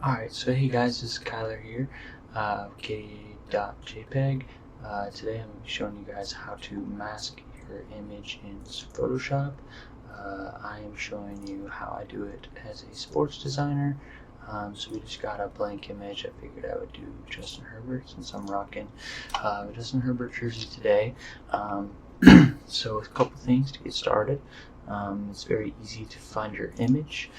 Alright, so hey guys, this is Kyler here, k.jpg. Today I'm going to be showing you guys how to mask your image in Photoshop. I am showing you how I do it as a sports designer. So we just got a blank image. I figured I would do Justin Herbert since I'm rocking Justin Herbert jersey today. So a couple things to get started. It's very easy to find your image,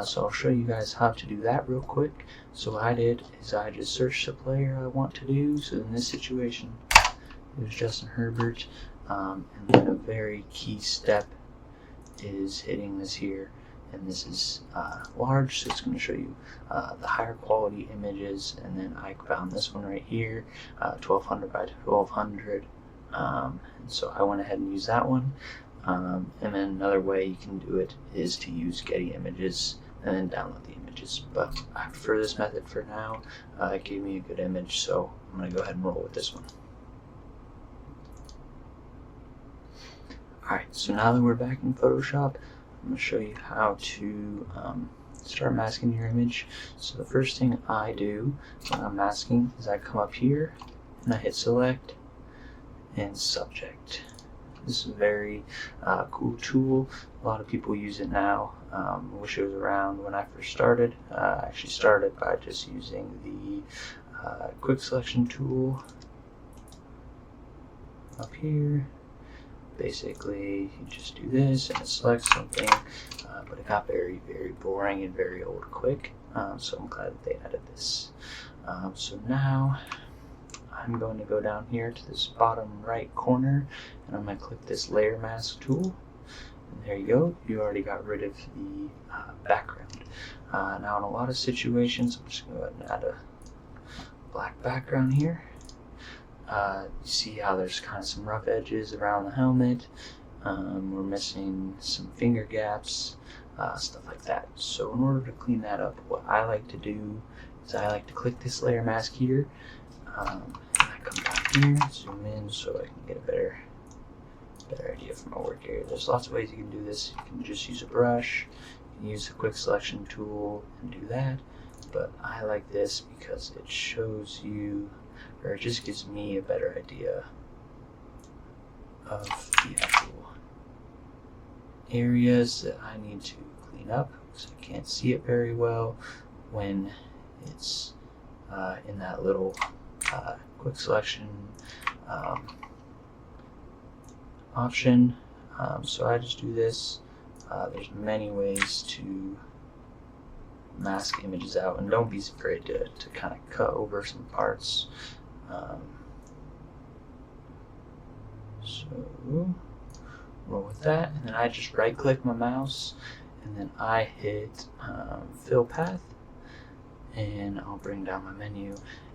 so I'll show you guys how to do that real quick. So what I did is I just searched the player I want to do. So in this situation it was Justin Herbert, and then a very key step is hitting this here, and this is large, so it's going to show you the higher quality images. And then I found this one right here, 1200 by 1200, and so I went ahead and used that one. And then another way you can do it is to use Getty Images and then download the images. But I prefer this method for now. It gave me a good image, so I'm going to go ahead and roll with this one. Alright, so now that we're back in Photoshop, I'm going to show you how to start masking your image. So the first thing I do when I'm masking is I come up here and I hit select and subject. This is a very cool tool. A lot of people use it now. I wish it was around when I first started. I actually started by just using the quick selection tool up here. Basically, you just do this and it selects something, but it got very, very boring and very old quick. So I'm glad that they added this. So now I'm going to go down here to this bottom right corner and I'm going to click this layer mask tool, and there you go. You already got rid of the background. Now in a lot of situations, I'm just going to go ahead and add a black background here. You see how there's kind of some rough edges around the helmet. We're missing some finger gaps, stuff like that. So in order to clean that up, what I like to do is I like to click this layer mask here. I come down here, zoom in so I can get a better idea from my work area. There's lots of ways you can do this. You can just use a brush, you can use the quick selection tool and do that. But I like this because it shows you, or it just gives me a better idea of the actual areas that I need to clean up, because I can't see it very well when it's in that little quick selection option. So I just do this. There's many ways to mask images out, and don't be afraid to kind of cut over some parts. So roll with that, and then I just right click my mouse and then I hit fill path, and I'll bring down my menu,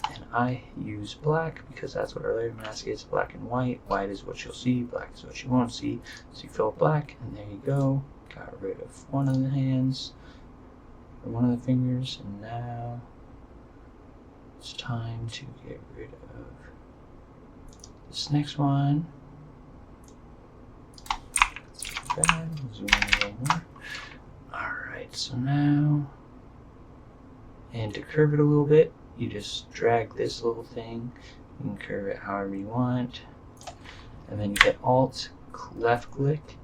and I use black because that's what our layer mask is, black and white. White is what you'll see, black is what you won't see. So you fill black, and there you go. Got rid of one of the hands, or one of the fingers, and now it's time to get rid of this next one. Zoom in a little more. Alright, so now, and to curve it a little bit, you just drag this little thing. You can curve it however you want. And then you hit Alt, left click,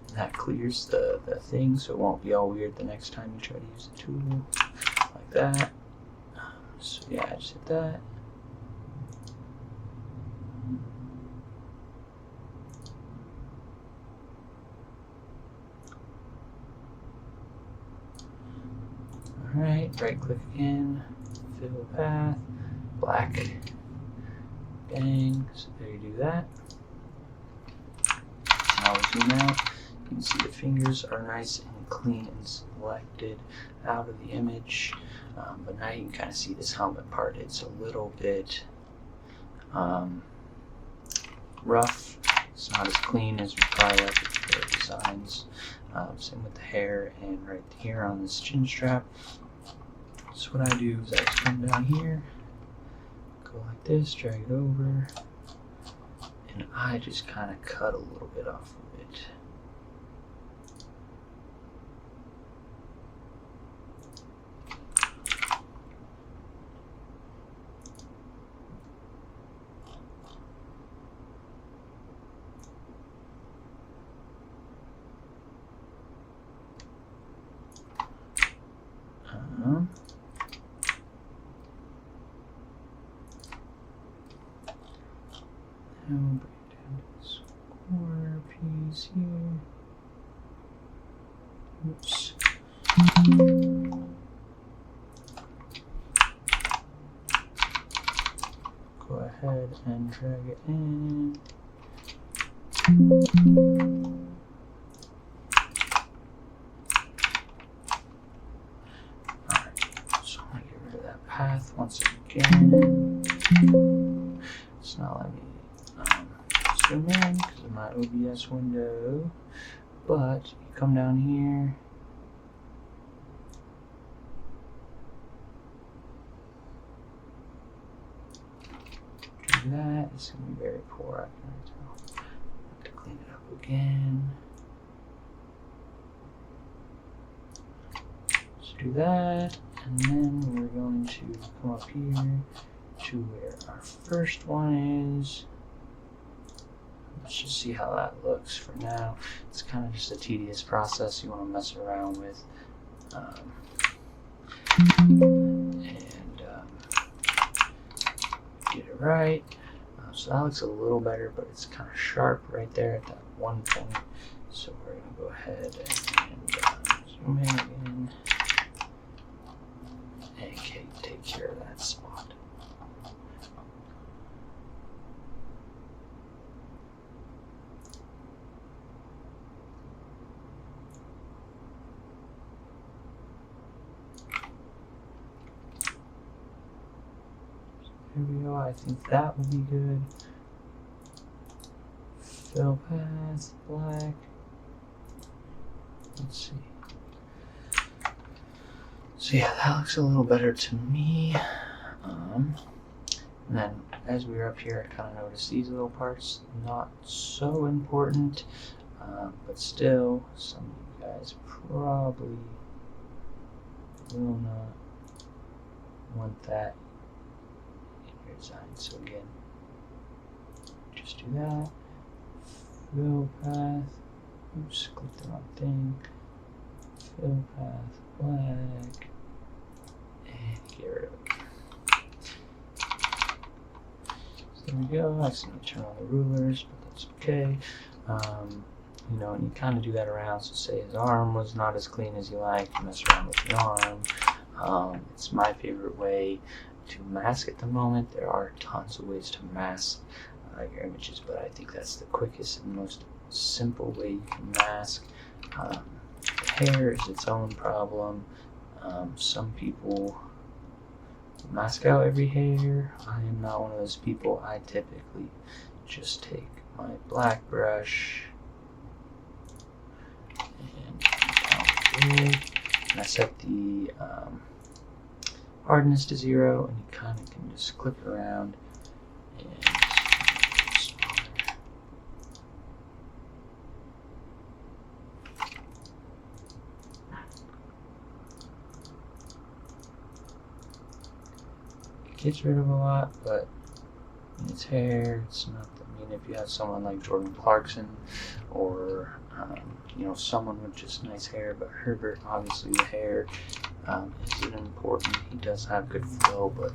and that clears the thing, so it won't be all weird the next time you try to use the tool. Like that. So yeah, I just hit that. Alright, right click again, fill path, black, bang, so there you do that. Now we zoom out, you can see the fingers are nice and clean and selected out of the image, but now you can kind of see this helmet part. It's a little bit rough. It's not as clean as we probably like it for the designs. Same with the hair and right here on this chin strap. So what I do is I just come down here, go like this, drag it over, and I just kind of cut a little bit off of it. And we'll bring it down to this corner piece here. Oops. Go ahead and drag it in. Alright, so I'm going to get rid of that path once again. It's not letting me zoom in because of my OBS window, but you come down here. That is going to be very poor. I can tell. I have to clean it up again. Let's do that, and then we're going to come up here to where our first one is. Let's just see how that looks for now. It's kind of just a tedious process you want to mess around with. Get it right. So that looks a little better, but it's kind of sharp right there at that one point. So we're going to go ahead and zoom in again and take care of that spot. There we go. I think that will be good. Fill path, black. Let's see. So yeah, that looks a little better to me. And then as we were up here, I kind of noticed these little parts, not so important, but still, some of you guys probably will not want that in your design. So again, just do that. Fill path. Oops, clicked the wrong thing. Fill path black. And get rid of it. So there we go. I accidentally turn on the rulers, but that's okay. You know, and you kind of do that around. So say his arm was not as clean as you like, you mess around with the arm. It's my favorite way to mask at the moment. There are tons of ways to mask your images, but I think that's the quickest and most simple way you can mask. Hair is its own problem. Some people mask out every hair. I am not one of those people. I typically just take my black brush and I set the hardness to 0, and you kind of can just click around and gets rid of a lot, but its hair, it's not. I mean, if you have someone like Jordan Clarkson, or you know, someone with just nice hair, but Herbert, obviously the hair isn't important. He does have good flow, but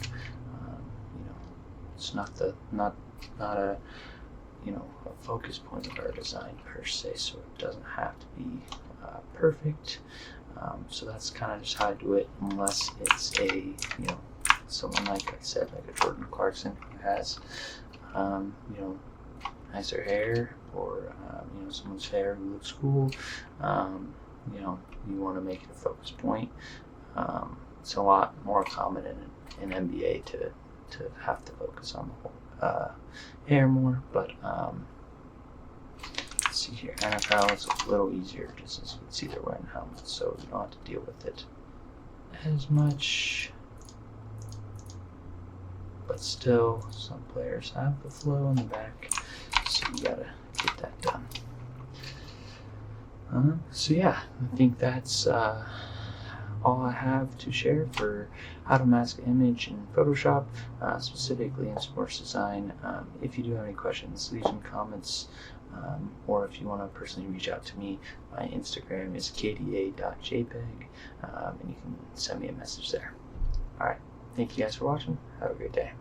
you know, it's not a you know, a focus point of our design per se. So it doesn't have to be perfect. So that's kind of just how I do it, unless it's a, you know, someone like I said, like a Jordan Clarkson who has you know, nicer hair, or you know, someone's hair who looks cool. You know, you want to make it a focus point. It's a lot more common in NBA to have to focus on the whole hair more, but let's see here. NFL is a little easier, just as you can see they're wearing helmets, so you don't have to deal with it as much. But still, some players have the flow in the back, so you gotta get that done. So yeah, I think that's all I have to share for how to mask an image in Photoshop, specifically in sports design. If you do have any questions, leave some comments, or if you want to personally reach out to me, my Instagram is kda.jpeg, and you can send me a message there. Alright, thank you guys for watching. Have a great day.